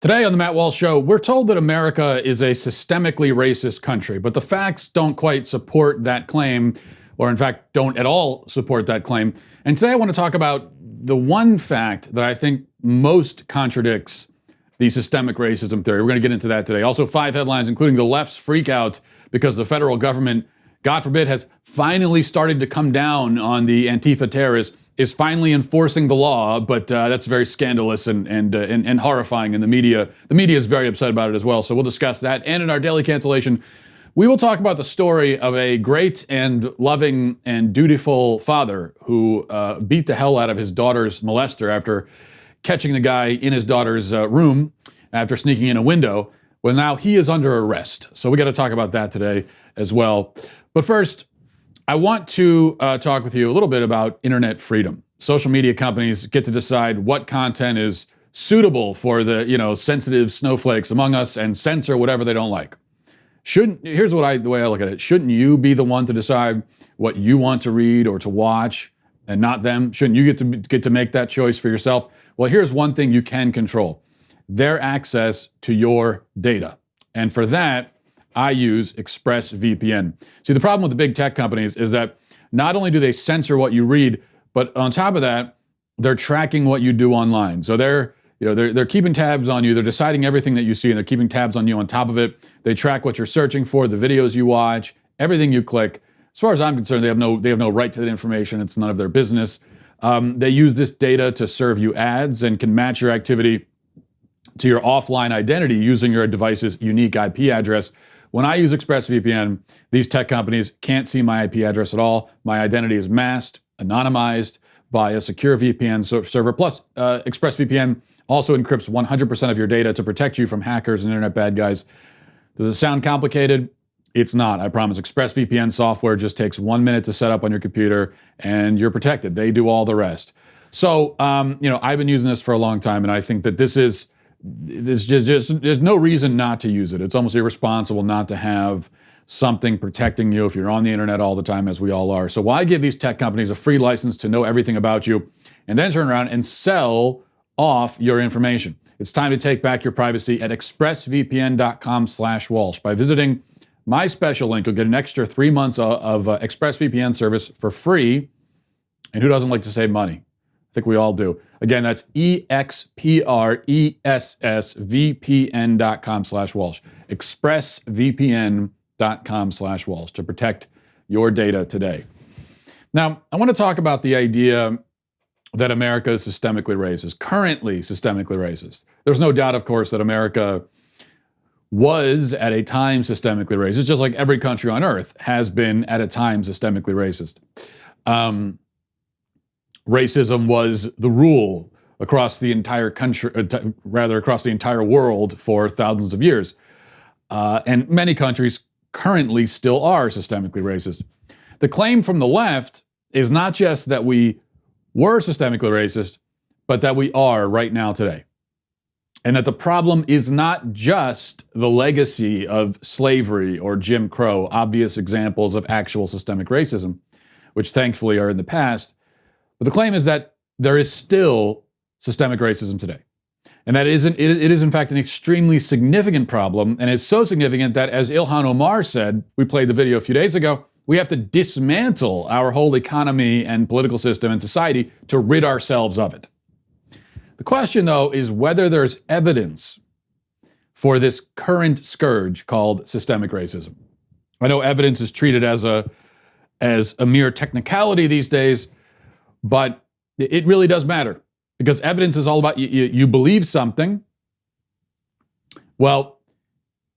Today on the Matt Walsh Show, we're told that America is a systemically racist country, but the facts don't quite support that claim, or in fact, don't at all support that claim. And today I want to talk about the one fact that I think most contradicts the systemic racism theory. We're going to get into that today. Also, 5 headlines, including the left's freak out because the federal government, God forbid, has finally started to come down on the Antifa terrorists, is finally enforcing the law, but that's very scandalous and horrifying, and the media is very upset about it as well. So we'll discuss that. And in our daily cancellation, we will talk about the story of a great and loving and dutiful father who beat the hell out of his daughter's molester after catching the guy in his daughter's room after sneaking in a window. Well, now he is under arrest. So we got to talk about that today as well. But first, I want to talk with you a little bit about internet freedom. Social media companies get to decide what content is suitable for the, sensitive snowflakes among us and censor whatever they don't like. Here's the way I look at it. Shouldn't you be the one to decide what you want to read or to watch and not them? Shouldn't you get to make that choice for yourself? Well, here's one thing you can control: their access to your data. And for that, I use ExpressVPN. See, the problem with the big tech companies is that not only do they censor what you read, but on top of that, they're tracking what you do online. So they're keeping tabs on you. They're deciding everything that you see, and they're keeping tabs on you on top of it. They track what you're searching for, the videos you watch, everything you click. As far as I'm concerned, they have no right to that information. It's none of their business. They use this data to serve you ads and can match your activity to your offline identity using your device's unique IP address. When I use ExpressVPN, these tech companies can't see my IP address at all. My identity is masked, anonymized by a secure VPN server. Plus, ExpressVPN also encrypts 100% of your data to protect you from hackers and internet bad guys. Does it sound complicated? It's not, I promise. ExpressVPN software just takes 1 minute to set up on your computer and you're protected. They do all the rest. So, I've been using this for a long time, and I think that there's no reason not to use it. It's almost irresponsible not to have something protecting you if you're on the internet all the time, as we all are. So why give these tech companies a free license to know everything about you and then turn around and sell off your information? It's time to take back your privacy at expressvpn.com/Walsh. By visiting my special link, you'll get an extra 3 months of ExpressVPN service for free. And who doesn't like to save money? I think we all do. Again, that's expressvpn.com/Walsh. expressvpn.com/Walsh to protect your data today. Now, I want to talk about the idea that America is systemically racist, currently systemically racist. There's no doubt, of course, that America was at a time systemically racist, just like every country on earth has been at a time systemically racist. Racism was the rule across the entire country, across the entire world for thousands of years. And many countries currently still are systemically racist. The claim from the left is not just that we were systemically racist, but that we are right now today. And that the problem is not just the legacy of slavery or Jim Crow, obvious examples of actual systemic racism, which thankfully are in the past. But the claim is that there is still systemic racism today. And that it is in fact an extremely significant problem, and it's so significant that, as Ilhan Omar said, we played the video a few days ago, we have to dismantle our whole economy and political system and society to rid ourselves of it. The question, though, is whether there's evidence for this current scourge called systemic racism. I know evidence is treated as a mere technicality these days, but it really does matter, because evidence is all about you believe something. Well,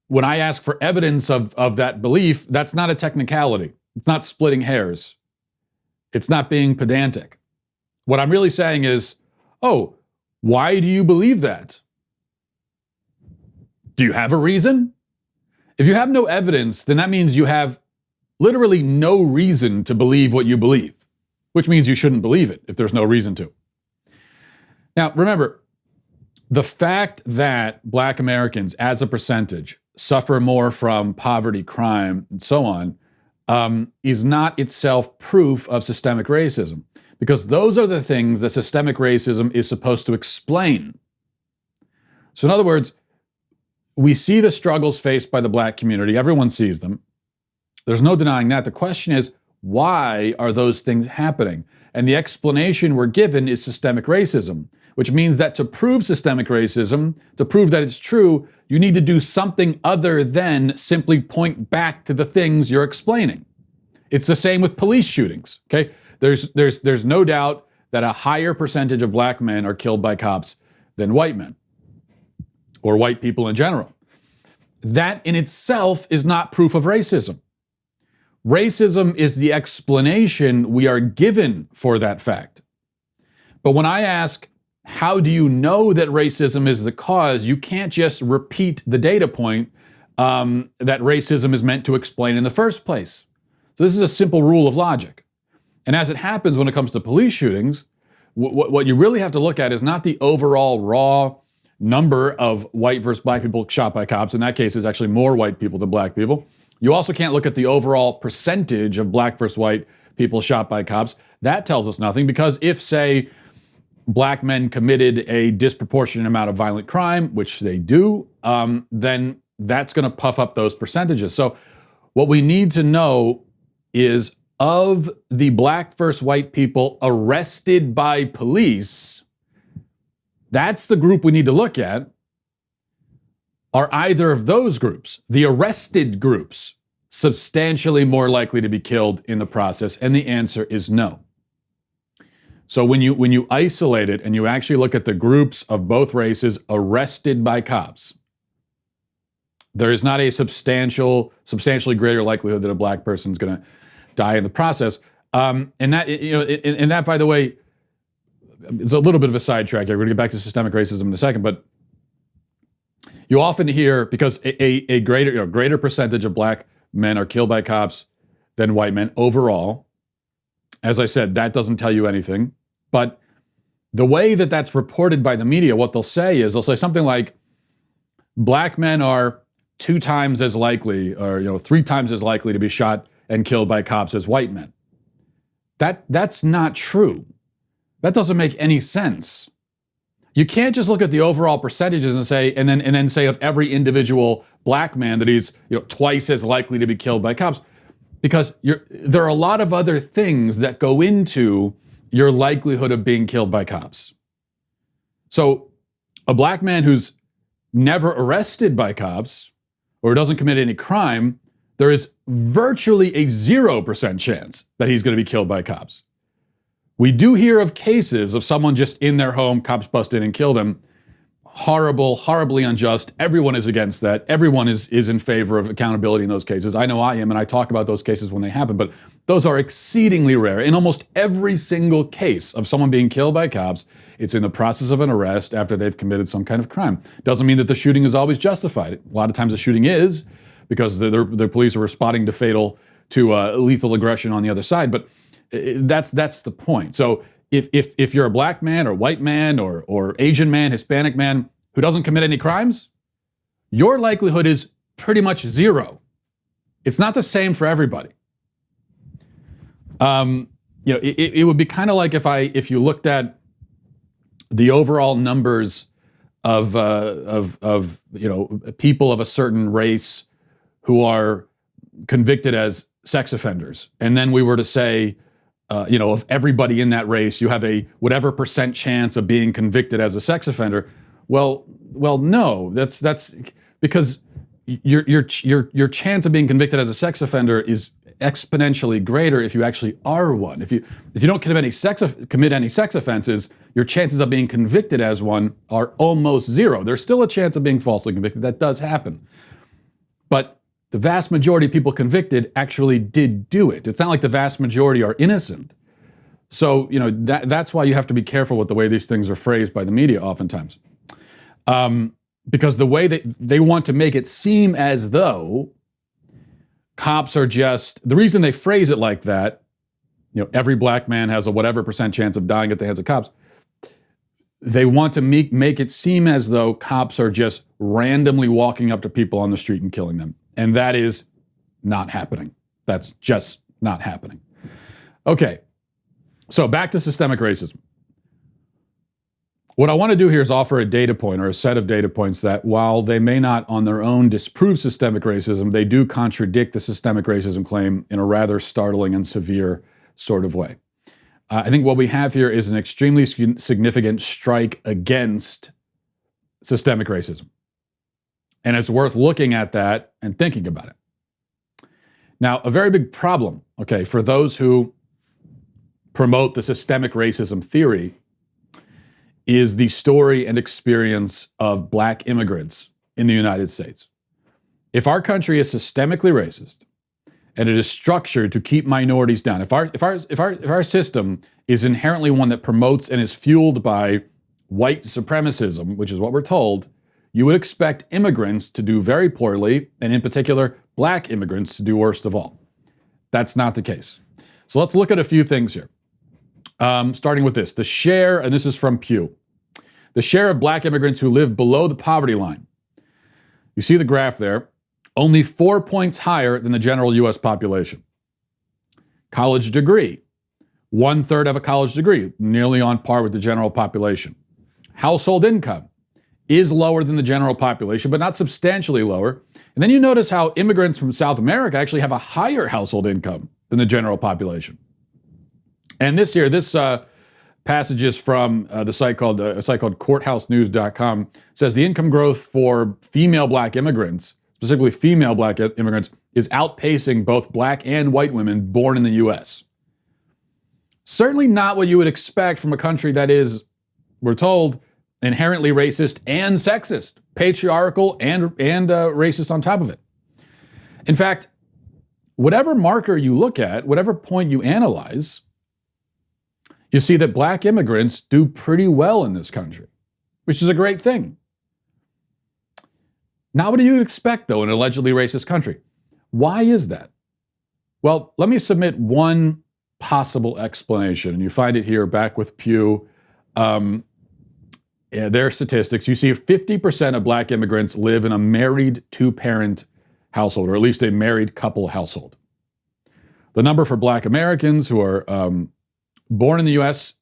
when I ask for evidence of that belief, that's not a technicality. It's not splitting hairs. It's not being pedantic. What I'm really saying is, why do you believe that? Do you have a reason? If you have no evidence, then that means you have literally no reason to believe what you believe, which means you shouldn't believe it if there's no reason to. Now, remember, the fact that Black Americans, as a percentage, suffer more from poverty, crime, and so on, is not itself proof of systemic racism, because those are the things that systemic racism is supposed to explain. So in other words, we see the struggles faced by the black community. Everyone sees them. There's no denying that. The question is, why are those things happening? And the explanation we're given is systemic racism, which means that to prove systemic racism, to prove that it's true, you need to do something other than simply point back to the things you're explaining. It's the same with police shootings, okay? There's no doubt that a higher percentage of black men are killed by cops than white men, or white people in general. That in itself is not proof of racism. Racism is the explanation we are given for that fact. But when I ask, how do you know that racism is the cause, you can't just repeat the data point that racism is meant to explain in the first place. So this is a simple rule of logic. And as it happens when it comes to police shootings, what you really have to look at is not the overall raw number of white versus black people shot by cops. In that case, it's actually more white people than black people. You also can't look at the overall percentage of black versus white people shot by cops. That tells us nothing, because if, say, black men committed a disproportionate amount of violent crime, which they do, then that's going to puff up those percentages. So what we need to know is, of the black versus white people arrested by police, that's the group we need to look at. Are either of those groups, the arrested groups, substantially more likely to be killed in the process? And the answer is no. So when you isolate it and you actually look at the groups of both races arrested by cops, there is not a substantially greater likelihood that a black person is going to die in the process. And that, by the way, is a little bit of a sidetrack here. We're going to get back to systemic racism in a second, but you often hear, because a greater percentage of black men are killed by cops than white men overall. As I said, that doesn't tell you anything. But the way that that's reported by the media, what they'll say something like, black men are 2 times as likely, or 3 times as likely to be shot and killed by cops as white men. That's not true. That doesn't make any sense. You can't just look at the overall percentages and then say of every individual black man that he's twice as likely to be killed by cops, because there are a lot of other things that go into your likelihood of being killed by cops. So a black man who's never arrested by cops or doesn't commit any crime, there is virtually a 0% chance that he's going to be killed by cops. We do hear of cases of someone just in their home, cops bust in and kill them. Horrible, horribly unjust. Everyone is against that. Everyone is in favor of accountability in those cases. I know I am, and I talk about those cases when they happen, but those are exceedingly rare. In almost every single case of someone being killed by cops, it's in the process of an arrest after they've committed some kind of crime. Doesn't mean that the shooting is always justified. A lot of times the shooting is, because the police are responding to lethal aggression on the other side, but that's the point. So if you're a black man or white man or Asian man, Hispanic man who doesn't commit any crimes, your likelihood is pretty much 0. It's not the same for everybody. It would be kind of like if you looked at the overall numbers of people of a certain race who are convicted as sex offenders, and then we were to say, of everybody in that race, you have a whatever percent chance of being convicted as a sex offender. Well, no, that's because your chance of being convicted as a sex offender is exponentially greater if you actually are one. If you don't commit any sex offenses, your chances of being convicted as one are almost 0. There's still a chance of being falsely convicted. That does happen, but the vast majority of people convicted actually did do it. It's not like the vast majority are innocent. So, that's why you have to be careful with the way these things are phrased by the media oftentimes. Because the way that they want to make it seem as though cops are the reason they phrase it like that, every black man has a whatever percent chance of dying at the hands of cops. They want to make it seem as though cops are just randomly walking up to people on the street and killing them. And that is not happening. That's just not happening. Okay, so back to systemic racism. What I want to do here is offer a data point or a set of data points that, while they may not on their own disprove systemic racism, they do contradict the systemic racism claim in a rather startling and severe sort of way. I think what we have here is an extremely significant strike against systemic racism. And it's worth looking at that and thinking about it. Now, a very big problem, okay, for those who promote the systemic racism theory is the story and experience of Black immigrants in the United States. If our country is systemically racist and it is structured to keep minorities down, if our system is inherently one that promotes and is fueled by white supremacism, which is what we're told, you would expect immigrants to do very poorly, and in particular, Black immigrants to do worst of all. That's not the case. So let's look at a few things here. Starting with this, the share, and this is from Pew, the share of Black immigrants who live below the poverty line. You see the graph there, only 4 points higher than the general US population. College degree, 1/3 of a college degree, nearly on par with the general population. Household income is lower than the general population, but not substantially lower. And then you notice how immigrants from South America actually have a higher household income than the general population. And this passage is from a site called courthousenews.com, says the income growth for female Black immigrants, specifically female Black immigrants, is outpacing both Black and white women born in the US. Certainly not what you would expect from a country that is, we're told, inherently racist and sexist, patriarchal and racist on top of it. In fact, whatever marker you look at, whatever point you analyze, you see that Black immigrants do pretty well in this country, which is a great thing. Not what do you expect, though, in an allegedly racist country? Why is that? Well, let me submit one possible explanation, and you find it here back with Pew. Their statistics, you see 50% of Black immigrants live in a married two-parent household, or at least a married couple household. The number for Black Americans who are born in the U.S.,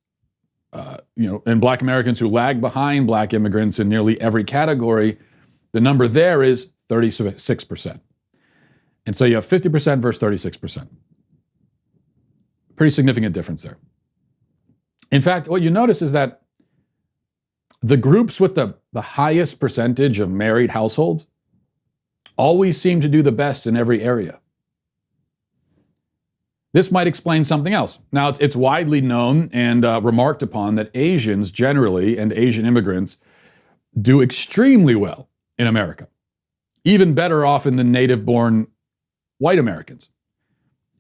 and Black Americans who lag behind Black immigrants in nearly every category, the number there is 36%. And so you have 50% versus 36%. Pretty significant difference there. In fact, what you notice is that the groups with the highest percentage of married households always seem to do the best in every area. This might explain something else. Now, it's widely known and remarked upon that Asians generally and Asian immigrants do extremely well in America, even better often than native-born white Americans.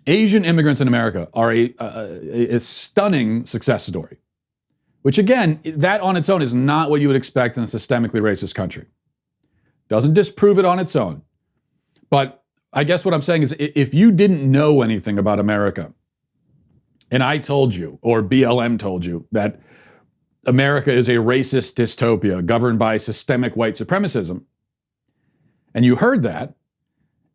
Asian immigrants in America are a stunning success story, which again, that on its own is not what you would expect in a systemically racist country. Doesn't disprove it on its own. But I guess what I'm saying is if you didn't know anything about America, and I told you, or BLM told you, that America is a racist dystopia governed by systemic white supremacism, and you heard that,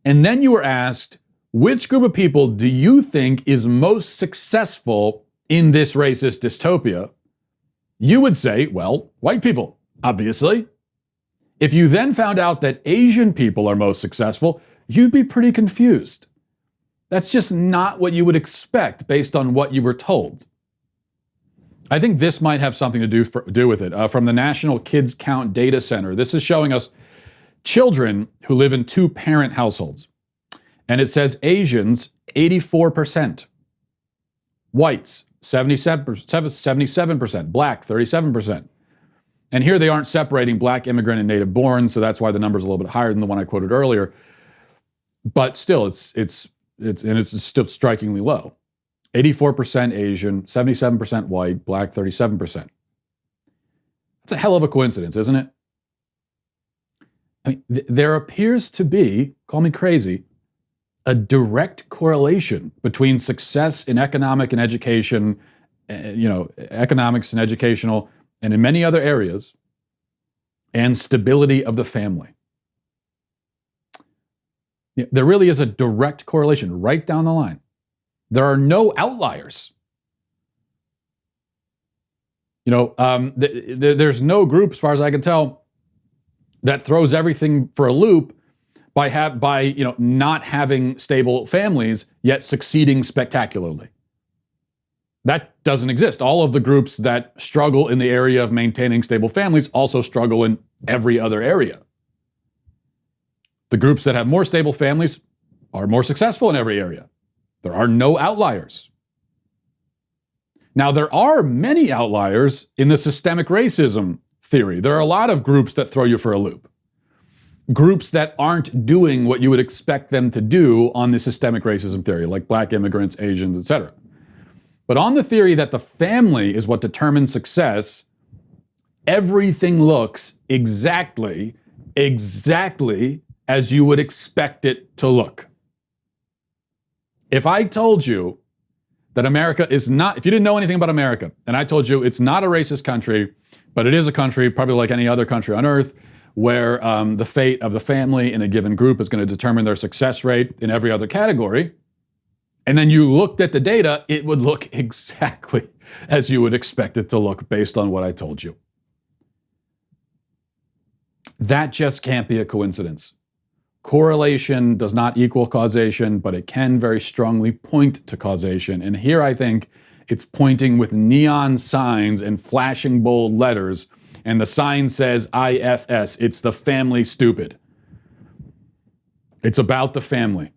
and then you were asked, which group of people do you think is most successful in this racist dystopia? You would say, well, white people, obviously. If you then found out that Asian people are most successful, you'd be pretty confused. That's just not what you would expect based on what you were told. I think this might have something to do with it. From the National Kids Count Data Center, this is showing us children who live in two-parent households. And it says Asians, 84%. Whites, 77%. Black, 37%. And here they aren't separating Black immigrant and native born, so that's why the number's a little bit higher than the one I quoted earlier. But still, it's still strikingly low. 84% Asian, 77% white, Black, 37%. That's a hell of a coincidence, isn't it? I mean, there appears to be, call me crazy, a direct correlation between success in economic and education, economics and educational, and in many other areas, and stability of the family. There really is a direct correlation right down the line. There are no outliers. There's no group, as far as I can tell, that throws everything for a loop by not having stable families yet succeeding spectacularly. That doesn't exist. All of the groups that struggle in the area of maintaining stable families also struggle in every other area. The groups that have more stable families are more successful in every area. There are no outliers. Now, there are many outliers in the systemic racism theory. There are a lot of groups that throw you for a loop. Groups that aren't doing what you would expect them to do on the systemic racism theory, like black immigrants, Asians, etc. But on the theory that the family is what determines success, everything looks exactly as you would expect it to look. If I told you that America is not, if you didn't know anything about America, and I told you it's not a racist country, but it is a country, probably like any other country on earth, where the fate of the family in a given group is going to determine their success rate in every other category, and then you looked at the data, it would look exactly as you would expect it to look based on what I told you. That just can't be a coincidence. Correlation does not equal causation, but it can very strongly point to causation. And here I think it's pointing with neon signs and flashing bold letters, and the sign says IFS. It's the family stupid. It's about the family.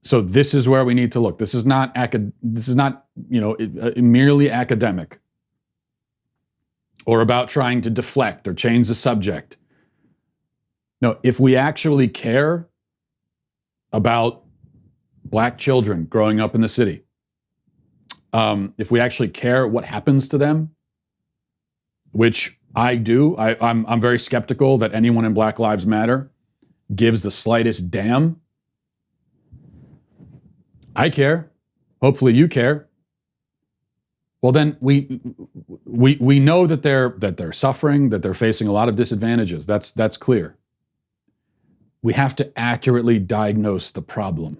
So this is where we need to look. This is not merely academic or about trying to deflect or change the subject. No, if we actually care about black children growing up in the city, if we actually care what happens to them, which I do, I'm very skeptical that anyone in Black Lives Matter gives the slightest damn. I care. Hopefully you care. Well, then we know that they're suffering, that they're facing a lot of disadvantages. That's clear. We have to accurately diagnose the problem.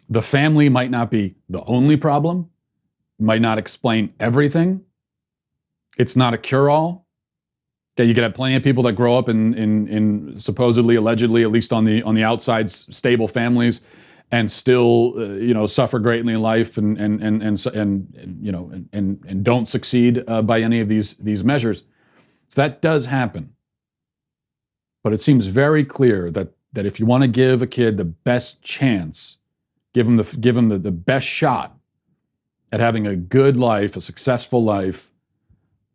The family might not be the only problem, might not explain everything. It's not a cure-all. Okay, you could have plenty of people that grow up in supposedly, allegedly, at least on the outside, stable families, and still suffer greatly in life and don't succeed by any of these measures. So that does happen. But it seems very clear that if you want to give a kid the best chance, give him the best shot at having a good life, a successful life,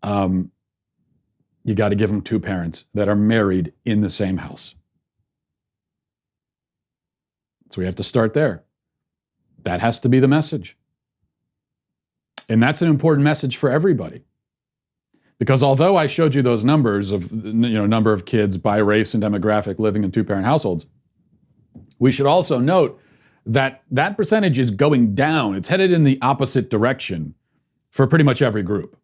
you got to give them two parents that are married in the same house. So we have to start there. That has to be the message. And that's an important message for everybody. Because although I showed you those numbers of number of kids by race and demographic living in two-parent households, we should also note that that percentage is going down. It's headed in the opposite direction for pretty much every group.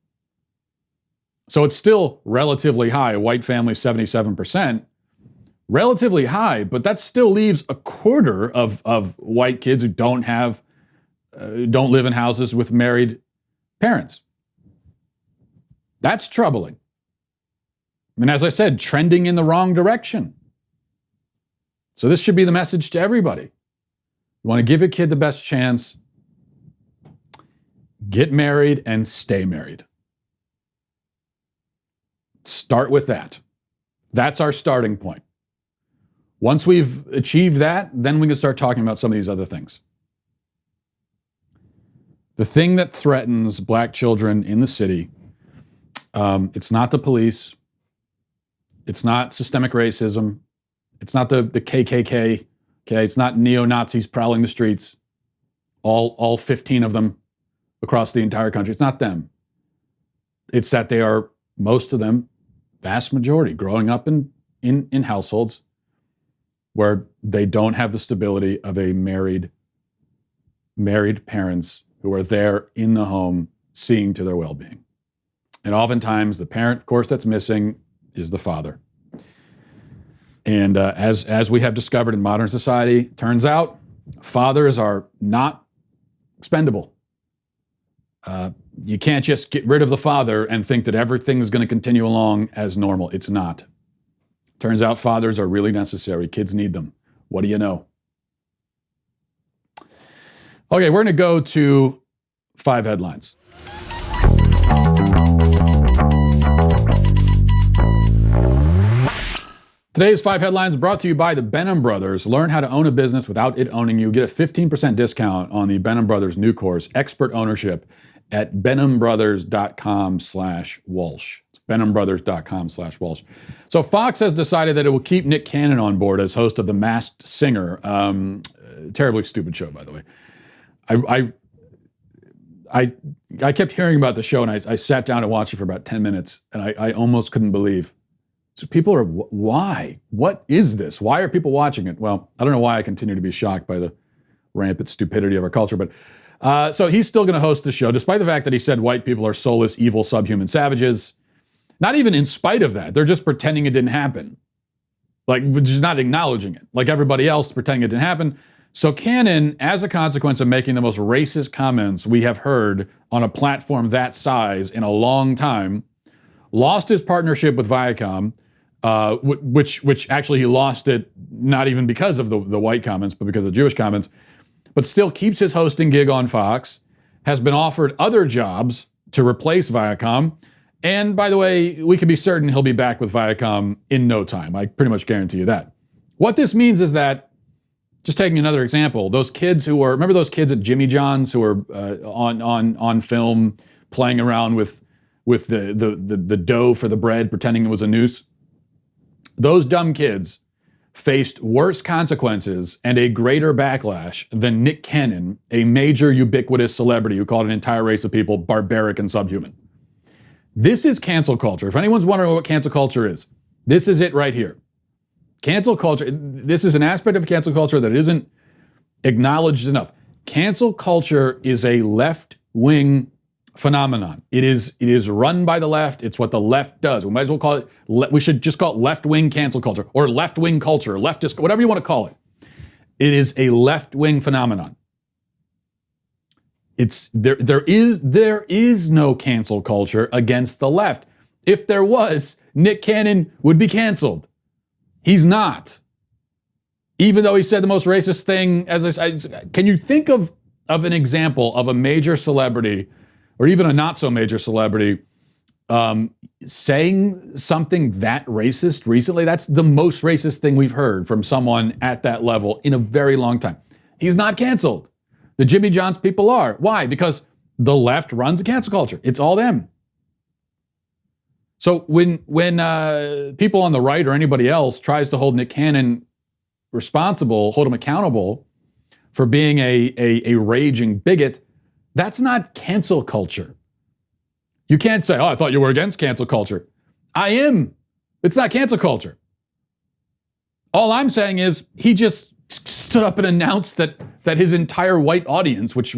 So it's still relatively high. White family, 77%. Relatively high, but that still leaves a quarter of white kids who don't live in houses with married parents. That's troubling. I mean, as I said, trending in the wrong direction. So this should be the message to everybody. You want to give your kid the best chance, get married and stay married. Start with that. That's our starting point. Once we've achieved that, then we can start talking about some of these other things. The thing that threatens black children in the city, it's not the police, it's not systemic racism, it's not the KKK, okay, it's not neo-Nazis prowling the streets, all 15 of them across the entire country. It's not them. It's that they are, most of them, vast majority, growing up in households where they don't have the stability of a married parents who are there in the home seeing to their well-being. And oftentimes the parent, of course, that's missing is the father. And as we have discovered in modern society, turns out fathers are not expendable. You can't just get rid of the father and think that everything is going to continue along as normal. It's not. Turns out fathers are really necessary. Kids need them. What do you know? Okay, we're going to go to 5 headlines. Today's 5 headlines brought to you by the Benham Brothers. Learn how to own a business without it owning you. Get a 15% discount on the Benham Brothers new course, Expert Ownership, at benhambrothers.com/Walsh. It's benhambrothers.com/Walsh. So Fox has decided that it will keep Nick Cannon on board as host of The Masked Singer. Terribly stupid show, by the way. I kept hearing about the show, and I sat down and watched it for about 10 minutes, and I almost couldn't believe. So people are, why? What is this? Why are people watching it? Well, I don't know why I continue to be shocked by the rampant stupidity of our culture, but so he's still going to host the show, despite the fact that he said white people are soulless, evil, subhuman savages. Not even in spite of that. They're just pretending it didn't happen. Like, just not acknowledging it. Like everybody else pretending it didn't happen. So Cannon, as a consequence of making the most racist comments we have heard on a platform that size in a long time, lost his partnership with Viacom, which actually he lost it not even because of the white comments, but because of the Jewish comments, but still keeps his hosting gig on Fox, has been offered other jobs to replace Viacom. And by the way, we can be certain he'll be back with Viacom in no time. I pretty much guarantee you that. What this means is that, just taking another example, those kids who were, remember those kids at Jimmy John's who were on film playing around with the dough for the bread, pretending it was a noose? Those dumb kids faced worse consequences and a greater backlash than Nick Cannon, a major ubiquitous celebrity who called an entire race of people barbaric and subhuman. This is cancel culture. If anyone's wondering what cancel culture is, this is it right here. Cancel culture, this is an aspect of cancel culture that isn't acknowledged enough. Cancel culture is a left-wing phenomenon. It is run by the left. It's what the left does. We might as well call it, we should just call it left-wing cancel culture or left-wing culture, leftist, whatever you want to call it. It is a left-wing phenomenon. There is no cancel culture against the left. If there was, Nick Cannon would be canceled. He's not. Even though he said the most racist thing, as I said, can you think of an example of a major celebrity or even a not so major celebrity saying something that racist recently? That's the most racist thing we've heard from someone at that level in a very long time. He's not canceled. The Jimmy John's people are. Why? Because the left runs a cancel culture. It's all them. So when people on the right or anybody else tries to hold Nick Cannon responsible, hold him accountable for being a raging bigot, that's not cancel culture. You can't say, oh, I thought you were against cancel culture. I am. It's not cancel culture. All I'm saying is he just stood up and announced that his entire white audience, which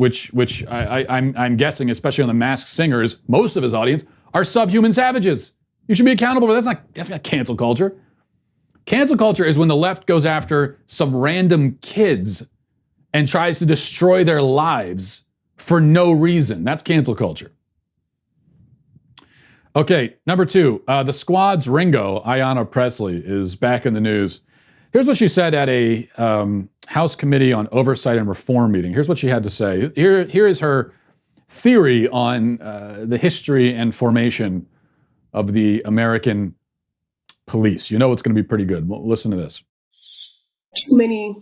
I'm guessing, especially on The Masked Singer, is most of his audience, are subhuman savages. You should be accountable for that. That's not cancel culture. Cancel culture is when the left goes after some random kids and tries to destroy their lives for no reason. That's cancel culture. Okay, number 2, the Squad's Ringo, Ayanna Pressley, is back in the news. Here's what she said at a House Committee on Oversight and Reform meeting. Here's what she had to say. Here is her theory on the history and formation of the American police. You know it's going to be pretty good. Well, listen to this. Too many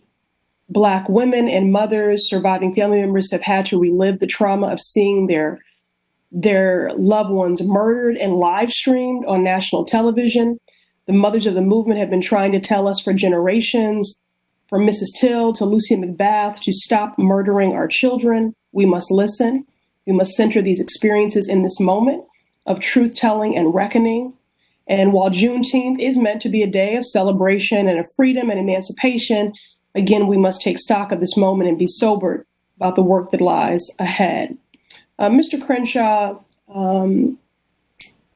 Black women and mothers, surviving family members have had to relive the trauma of seeing their loved ones murdered and live streamed on national television. The mothers of the movement have been trying to tell us for generations, from Mrs. Till to Lucy McBath, to stop murdering our children. We must listen. We must center these experiences in this moment of truth-telling and reckoning. And while Juneteenth is meant to be a day of celebration and of freedom and emancipation, again, we must take stock of this moment and be sobered about the work that lies ahead. Mr. Crenshaw,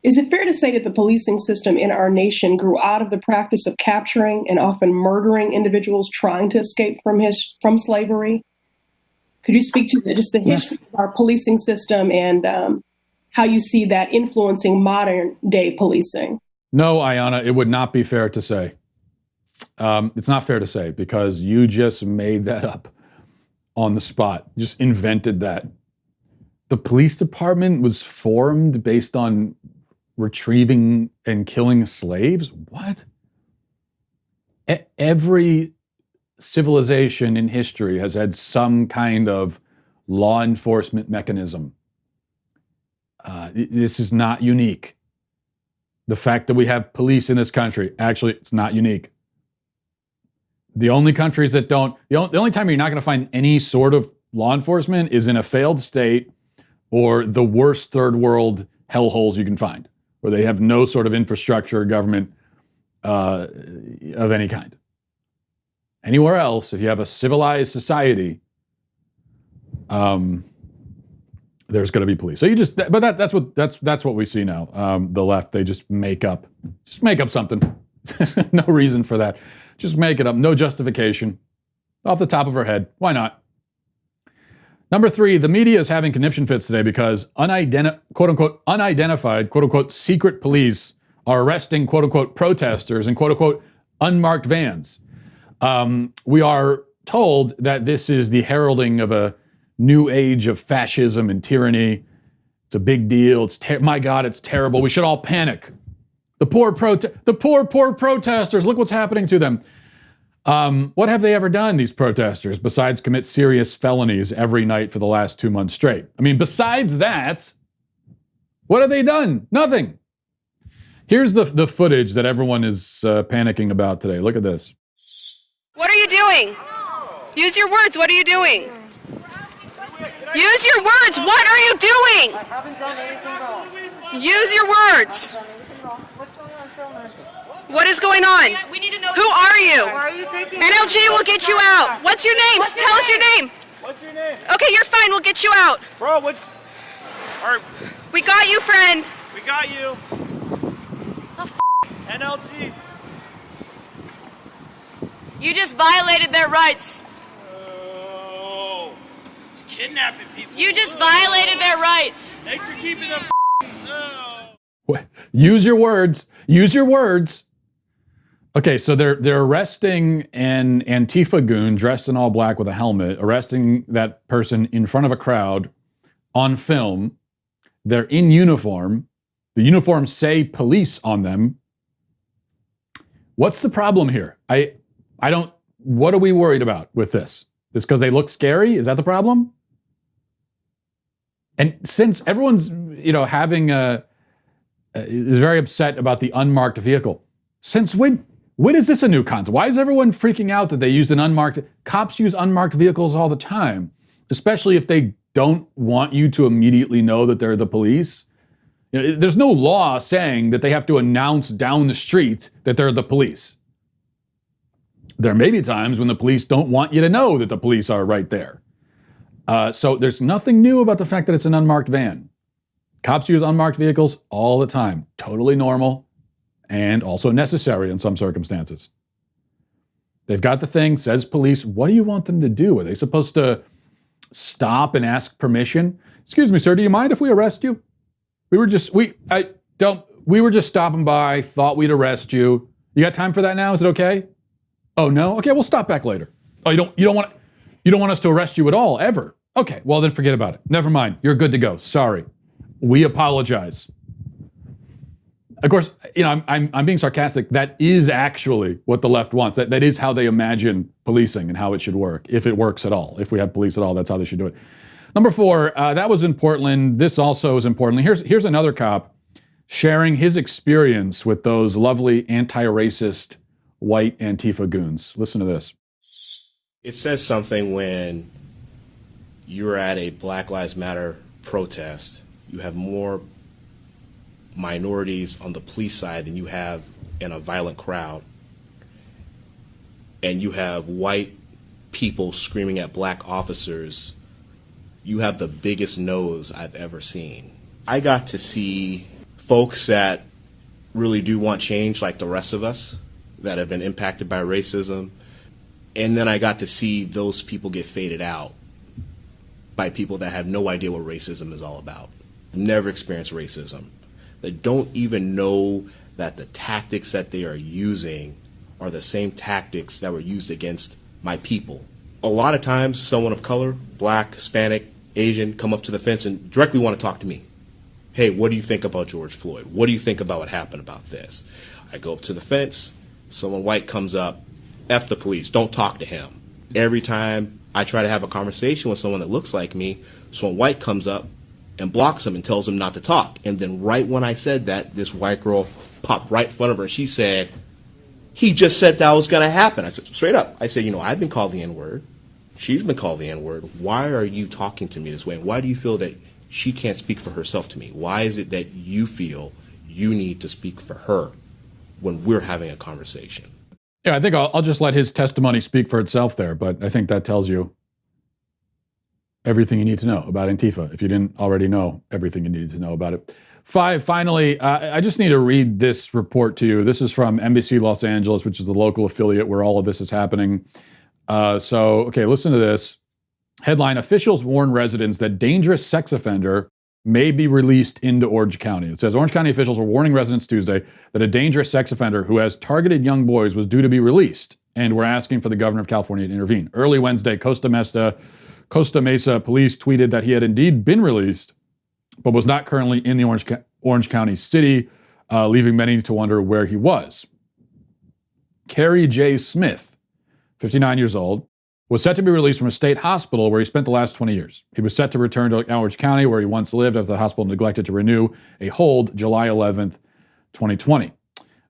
is it fair to say that the policing system in our nation grew out of the practice of capturing and often murdering individuals trying to escape from slavery? Could you speak to just the history of our policing system and how you see that influencing modern day policing? No, Ayanna, it would not be fair to say. It's not fair to say because you just made that up on the spot, just invented that. The police department was formed based on retrieving and killing slaves? What? Every civilization in history has had some kind of law enforcement mechanism. This is not unique. The fact that we have police in this country, actually, it's not unique. The only countries that don't, the only time you're not going to find any sort of law enforcement is in a failed state or the worst third world hellholes you can find, where they have no sort of infrastructure or government of any kind. Anywhere else, if you have a civilized society, there's going to be police. So you just, but that's what we see now. The left, they just make up something. No reason for that. Just make it up. No justification. Off the top of her head. Why not? Number 3, the media is having conniption fits today because quote unquote unidentified, quote unquote secret police are arresting quote unquote protesters in quote unquote unmarked vans. We are told that this is the heralding of a new age of fascism and tyranny. It's a big deal. My God, it's terrible. We should all panic. The poor protesters. Look what's happening to them. What have they ever done, these protesters, besides commit serious felonies every night for the last 2 months straight? I mean, besides that, what have they done? Nothing. Here's the footage that everyone is panicking about today. Look at this. What are you doing? Use your words. What are you doing? Use your words. What are you doing? I haven't done anything wrong. Use your words. What's going on, What is going on? We need to know. Who are you? Why are you taking? NLG will get you out. What's your name? Tell us your name. What's your name? Okay, you're fine. We'll get you out. Bro, what? All right, We got you, friend. we got you. NLG. You just violated their rights. Oh, kidnapping people. You just violated their rights. Thanks for keeping them. No. What? Use your words. Use your words. Okay, so they're arresting an Antifa goon dressed in all black with a helmet, arresting that person in front of a crowd on film. They're in uniform. The uniforms say police on them. What's the problem here? I don't, what are we worried about with this? Is because they look scary? Is that the problem? And since everyone's, having is very upset about the unmarked vehicle, since when is this a new concept? Why is everyone freaking out that they use an unmarked? Cops use unmarked vehicles all the time, especially if they don't want you to immediately know that they're the police. There's no law saying that they have to announce down the street that they're the police. There may be times when the police don't want you to know that the police are right there. So there's nothing new about the fact that it's an unmarked van. Cops use unmarked vehicles all the time. Totally normal and also necessary in some circumstances. They've got the thing, says police. What do you want them to do? Are they supposed to stop and ask permission? Excuse me, sir, do you mind if we arrest you? We were just stopping by, thought we'd arrest you. You got time for that now? Is it okay? Oh no? Okay, we'll stop back later. Oh, you don't want us to arrest you at all, ever? Okay, well then forget about it. Never mind. You're good to go. Sorry. We apologize. Of course, I'm being sarcastic. That is actually what the left wants. That is how they imagine policing and how it should work, if it works at all. If we have police at all, that's how they should do it. Number 4, that was in Portland. This also is in Portland. Here's another cop sharing his experience with those lovely anti-racist white Antifa goons. Listen to this. It says something when you're at a Black Lives Matter protest. You have more minorities on the police side than you have in a violent crowd. And you have white people screaming at black officers. You have the biggest nose I've ever seen. I got to see folks that really do want change like the rest of us that have been impacted by racism. And then I got to see those people get faded out by people that have no idea what racism is all about, never experienced racism, that don't even know that the tactics that they are using are the same tactics that were used against my people. A lot of times, someone of color, black, Hispanic, Asian, come up to the fence and directly want to talk to me. Hey, what do you think about George Floyd? What do you think about what happened about this? I go up to the fence, someone white comes up, F the police, don't talk to him. Every time I try to have a conversation with someone that looks like me, someone white comes up and blocks him and tells him not to talk. And then right when I said that, this white girl popped right in front of her and she said, he just said that was going to happen. I said, straight up. I said, I've been called the N-word. She's been called the N-word. Why are you talking to me this way? And why do you feel that she can't speak for herself to me? Why is it that you feel you need to speak for her when we're having a conversation? Yeah, I think I'll just let his testimony speak for itself there, but I think that tells you everything you need to know about Antifa, if you didn't already know everything you needed to know about it. Finally, I just need to read this report to you. This is from NBC Los Angeles, which is the local affiliate where all of this is happening. Okay, listen to this. Headline, officials warn residents that dangerous sex offender may be released into Orange County. It says Orange County officials were warning residents Tuesday that a dangerous sex offender who has targeted young boys was due to be released and were asking for the governor of California to intervene. Early Wednesday, Costa Mesa police tweeted that he had indeed been released, but was not currently in the Orange County city, leaving many to wonder where he was. Kerry J. Smith, 59 years old, was set to be released from a state hospital where he spent the last 20 years. He was set to return to Orange County, where he once lived, after the hospital neglected to renew a hold July 11th, 2020.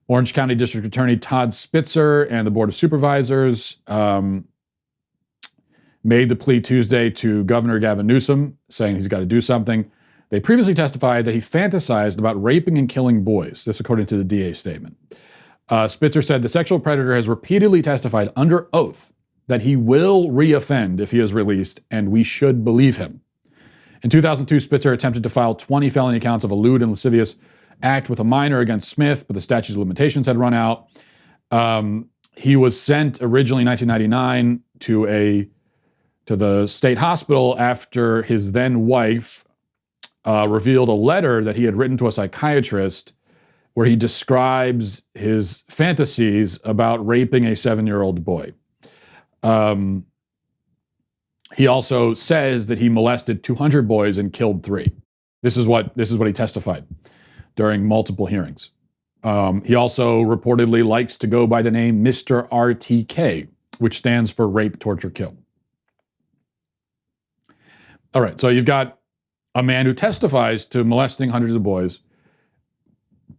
Orange County District Attorney Todd Spitzer and the Board of Supervisors made the plea Tuesday to Governor Gavin Newsom, saying he's got to do something. They previously testified that he fantasized about raping and killing boys, this according to the DA's statement. Spitzer said the sexual predator has repeatedly testified under oath that he will reoffend if he is released, and we should believe him. In 2002, Spitzer attempted to file 20 felony counts of a lewd and lascivious act with a minor against Smith, but the statute of limitations had run out. He was sent originally in 1999 to the state hospital after his then wife revealed a letter that he had written to a psychiatrist where he describes his fantasies about raping a 7-year-old boy. He also says that he molested 200 boys and killed 3. This is what he testified during multiple hearings. He also reportedly likes to go by the name Mr. RTK, which stands for rape, torture, kill. All right, so you've got a man who testifies to molesting hundreds of boys,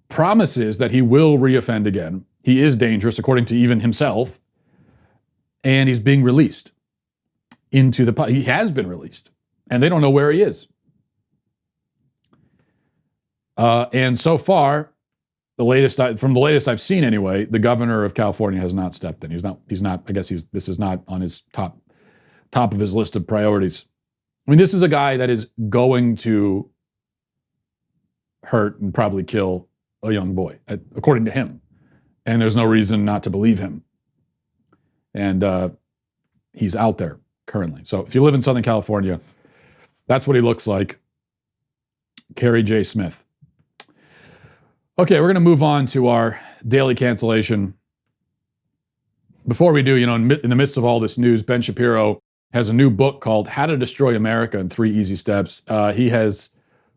promises that he will reoffend again. He is dangerous, according to even himself, and he's being released into the... He has been released, and they don't know where he is. And so far, from the latest I've seen anyway, the governor of California has not stepped in. He's not. I guess this is not on his top of his list of priorities. I mean, this is a guy that is going to hurt and probably kill a young boy, according to him. And there's no reason not to believe him. And he's out there currently. So if you live in Southern California, that's what he looks like. Kerry J. Smith. Okay, we're going to move on to our daily cancellation. Before we do, in the midst of all this news, Ben Shapiro has a new book called How to Destroy America in 3 Easy Steps. He has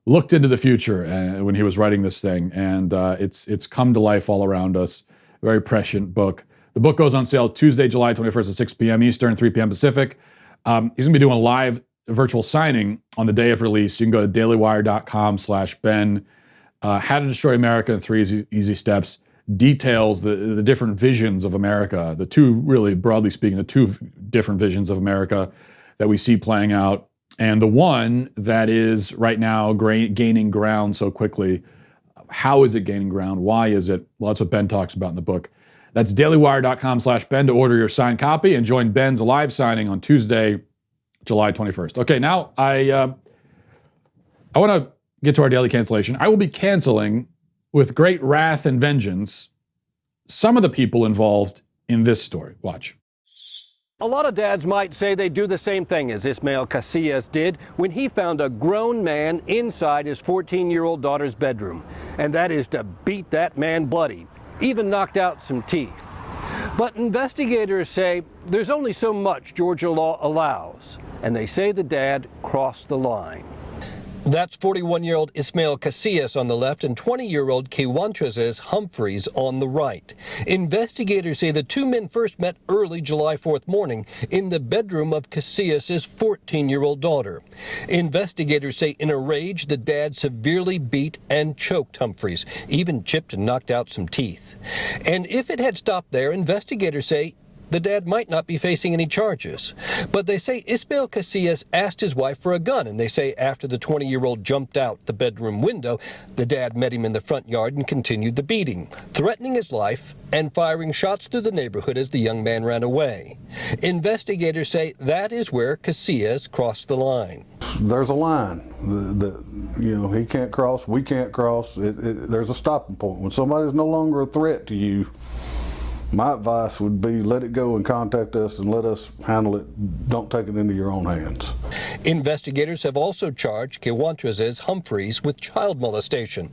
looked into the future when he was writing this thing, and it's come to life all around us. Very prescient book. The book goes on sale Tuesday, July 21st at 6 p.m. Eastern, 3 p.m. Pacific. He's going to be doing a live virtual signing on the day of release. You can go to dailywire.com/Ben. How to Destroy America in 3 Easy Steps details the different visions of America, the two, really broadly speaking, the two different visions of America that we see playing out, and the one that is right now gaining ground so quickly. How is it gaining ground? Why is it? Well, that's what Ben talks about in the book. That's dailywire.com/Ben to order your signed copy and join Ben's live signing on Tuesday, July 21st. Okay, now I want to get to our daily cancellation. I will be canceling with great wrath and vengeance some of the people involved in this story. Watch. A lot of dads might say they do the same thing as Ismael Casillas did when he found a grown man inside his 14-year-old daughter's bedroom, and that is to beat that man bloody, even knocked out some teeth. But investigators say there's only so much Georgia law allows, and they say the dad crossed the line. That's 41-year-old Ismael Casillas on the left and 20-year-old Kiwantrez's Humphreys on the right. Investigators say the two men first met early July 4th morning in the bedroom of Casillas' 14-year-old daughter. Investigators say in a rage, the dad severely beat and choked Humphreys, even chipped and knocked out some teeth. And if it had stopped there, investigators say the dad might not be facing any charges. But they say Ismael Casillas asked his wife for a gun, and they say after the 20-year-old jumped out the bedroom window, the dad met him in the front yard and continued the beating, threatening his life and firing shots through the neighborhood as the young man ran away. Investigators say that is where Casillas crossed the line. There's a line that he can't cross, we can't cross. There's a stopping point. When somebody's no longer a threat to you, my advice would be let it go and contact us and let us handle it. Don't take it into your own hands. Investigators have also charged Kiwantrez's Humphreys with child molestation.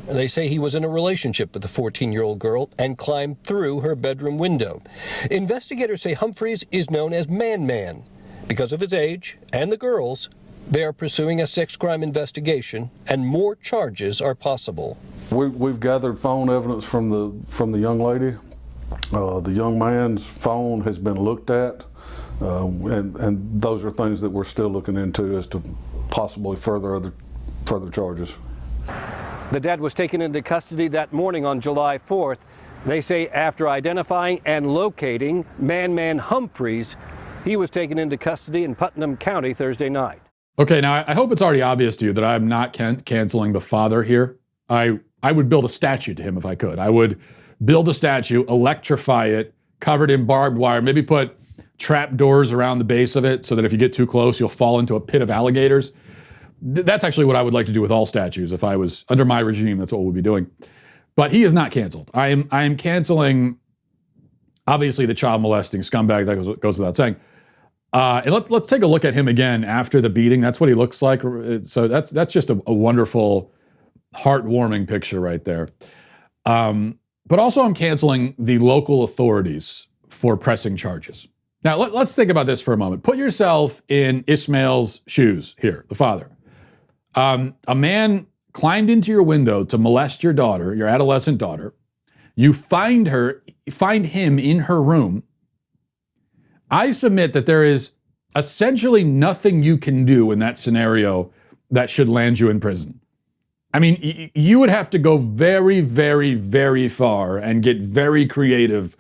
They say he was in a relationship with the 14-year-old girl and climbed through her bedroom window. Investigators say Humphreys is known as Man. Because of his age and the girls, they are pursuing a sex crime investigation, and more charges are possible. We've gathered phone evidence from the young lady. The young man's phone has been looked at, and those are things that we're still looking into as to possibly further charges. The dad was taken into custody that morning on July 4th. They say after identifying and locating Man Humphreys, he was taken into custody in Putnam County Thursday night. Okay, now I hope it's already obvious to you that I'm not canceling the father here. I would build a statue to him if I could. I would build a statue, electrify it, covered in barbed wire, maybe put trap doors around the base of it so that if you get too close, you'll fall into a pit of alligators. That's actually what I would like to do with all statues. If I was under my regime, that's what we'd be doing. But he is not canceled. I am canceling, obviously, the child molesting scumbag. That goes without saying. And let's take a look at him again after the beating. That's what he looks like. So that's just a wonderful, heartwarming picture right there. But also I'm canceling the local authorities for pressing charges. Now, let's think about this for a moment. Put yourself in Ismael's shoes here, the father. A man climbed into your window to molest your daughter, your adolescent daughter. You find him in her room. I submit that there is essentially nothing you can do in that scenario that should land you in prison. I mean, you would have to go very, very, very far and get very creative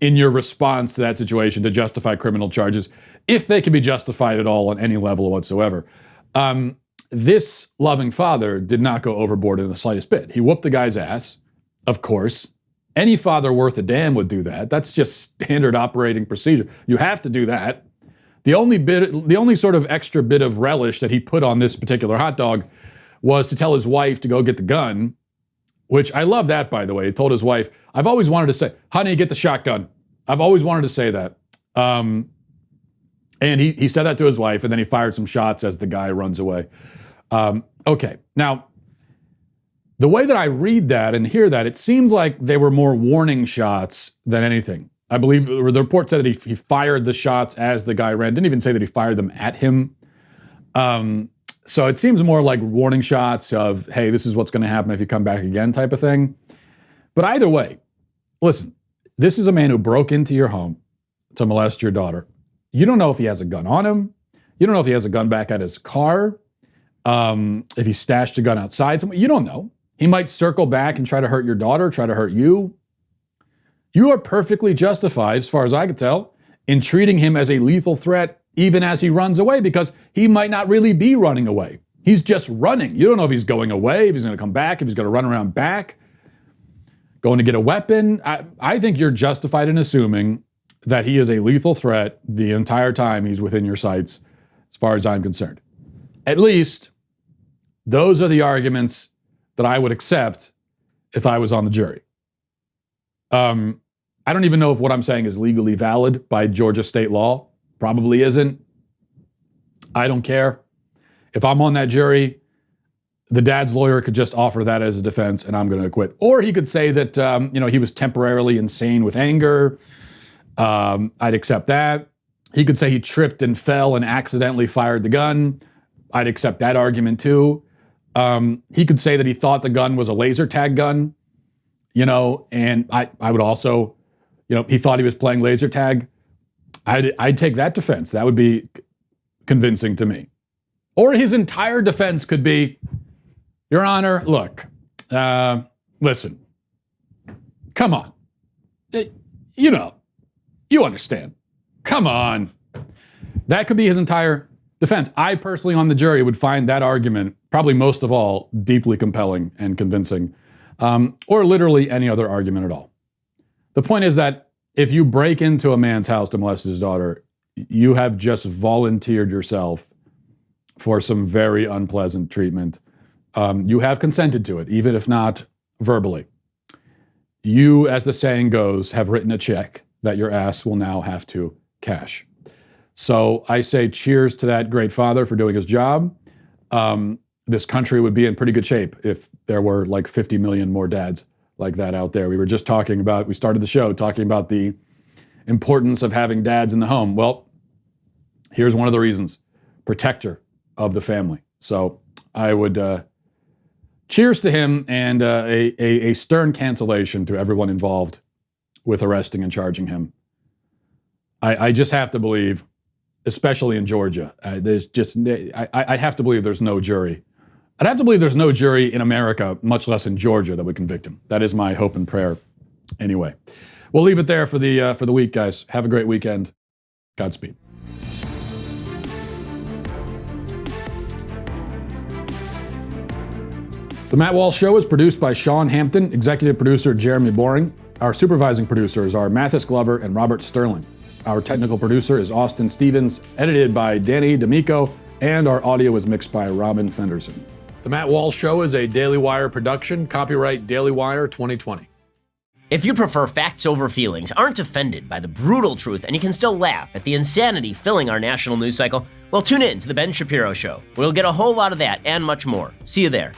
in your response to that situation to justify criminal charges, if they can be justified at all on any level whatsoever. This loving father did not go overboard in the slightest bit. He whooped the guy's ass, of course. Any father worth a damn would do that. That's just standard operating procedure. You have to do that. The only sort of extra bit of relish that he put on this particular hot dog was to tell his wife to go get the gun, which I love that, by the way. He told his wife, I've always wanted to say, honey, get the shotgun. I've always wanted to say that. And he said that to his wife, and then he fired some shots as the guy runs away. Okay, now, the way that I read that and hear that, it seems like they were more warning shots than anything. I believe the report said that he fired the shots as the guy ran. Didn't even say that he fired them at him. So it seems more like warning shots of, hey, this is what's going to happen if you come back again type of thing. But either way, listen, this is a man who broke into your home to molest your daughter. You don't know if he has a gun on him. You don't know if he has a gun back at his car. If he stashed a gun outside somewhere. You don't know. He might circle back and try to hurt your daughter, try to hurt you. You are perfectly justified, as far as I can tell, in treating him as a lethal threat even as he runs away, because he might not really be running away. He's just running. You don't know if he's going away, if he's going to come back, if he's going to run around back, going to get a weapon. I think you're justified in assuming that he is a lethal threat the entire time he's within your sights, as far as I'm concerned. At least, those are the arguments that I would accept if I was on the jury. I don't even know if what I'm saying is legally valid by Georgia state law. Probably isn't. I don't care. If I'm on that jury, the dad's lawyer could just offer that as a defense and I'm going to acquit. Or he could say that, he was temporarily insane with anger. I'd accept that. He could say he tripped and fell and accidentally fired the gun. I'd accept that argument too. He could say that he thought the gun was a laser tag gun, and I would also, he thought he was playing laser tag. I'd take that defense. That would be convincing to me. Or his entire defense could be, Your Honor, look, listen, come on. You understand. Come on. That could be his entire defense. I personally on the jury would find that argument, probably most of all, deeply compelling and convincing, or literally any other argument at all. The point is that if you break into a man's house to molest his daughter, you have just volunteered yourself for some very unpleasant treatment. You have consented to it, even if not verbally. You, as the saying goes, have written a check that your ass will now have to cash. So I say cheers to that great father for doing his job. This country would be in pretty good shape if there were like 50 million more dads like that out there. We were just we started the show talking about the importance of having dads in the home. Well, here's one of the reasons: protector of the family. So I would cheers to him and a stern cancellation to everyone involved with arresting and charging him. I just have to believe, especially in Georgia, I have to believe there's no jury. I'd have to believe there's no jury in America, much less in Georgia, that would convict him. That is my hope and prayer. Anyway, we'll leave it there for the week, guys. Have a great weekend. Godspeed. The Matt Walsh Show is produced by Sean Hampton, executive producer Jeremy Boring. Our supervising producers are Mathis Glover and Robert Sterling. Our technical producer is Austin Stevens, edited by Danny D'Amico, and our audio is mixed by Robin Fenderson. The Matt Walsh Show is a Daily Wire production, copyright Daily Wire 2020. If you prefer facts over feelings, aren't offended by the brutal truth, and you can still laugh at the insanity filling our national news cycle, well, tune in to The Ben Shapiro Show. We'll get a whole lot of that and much more. See you there.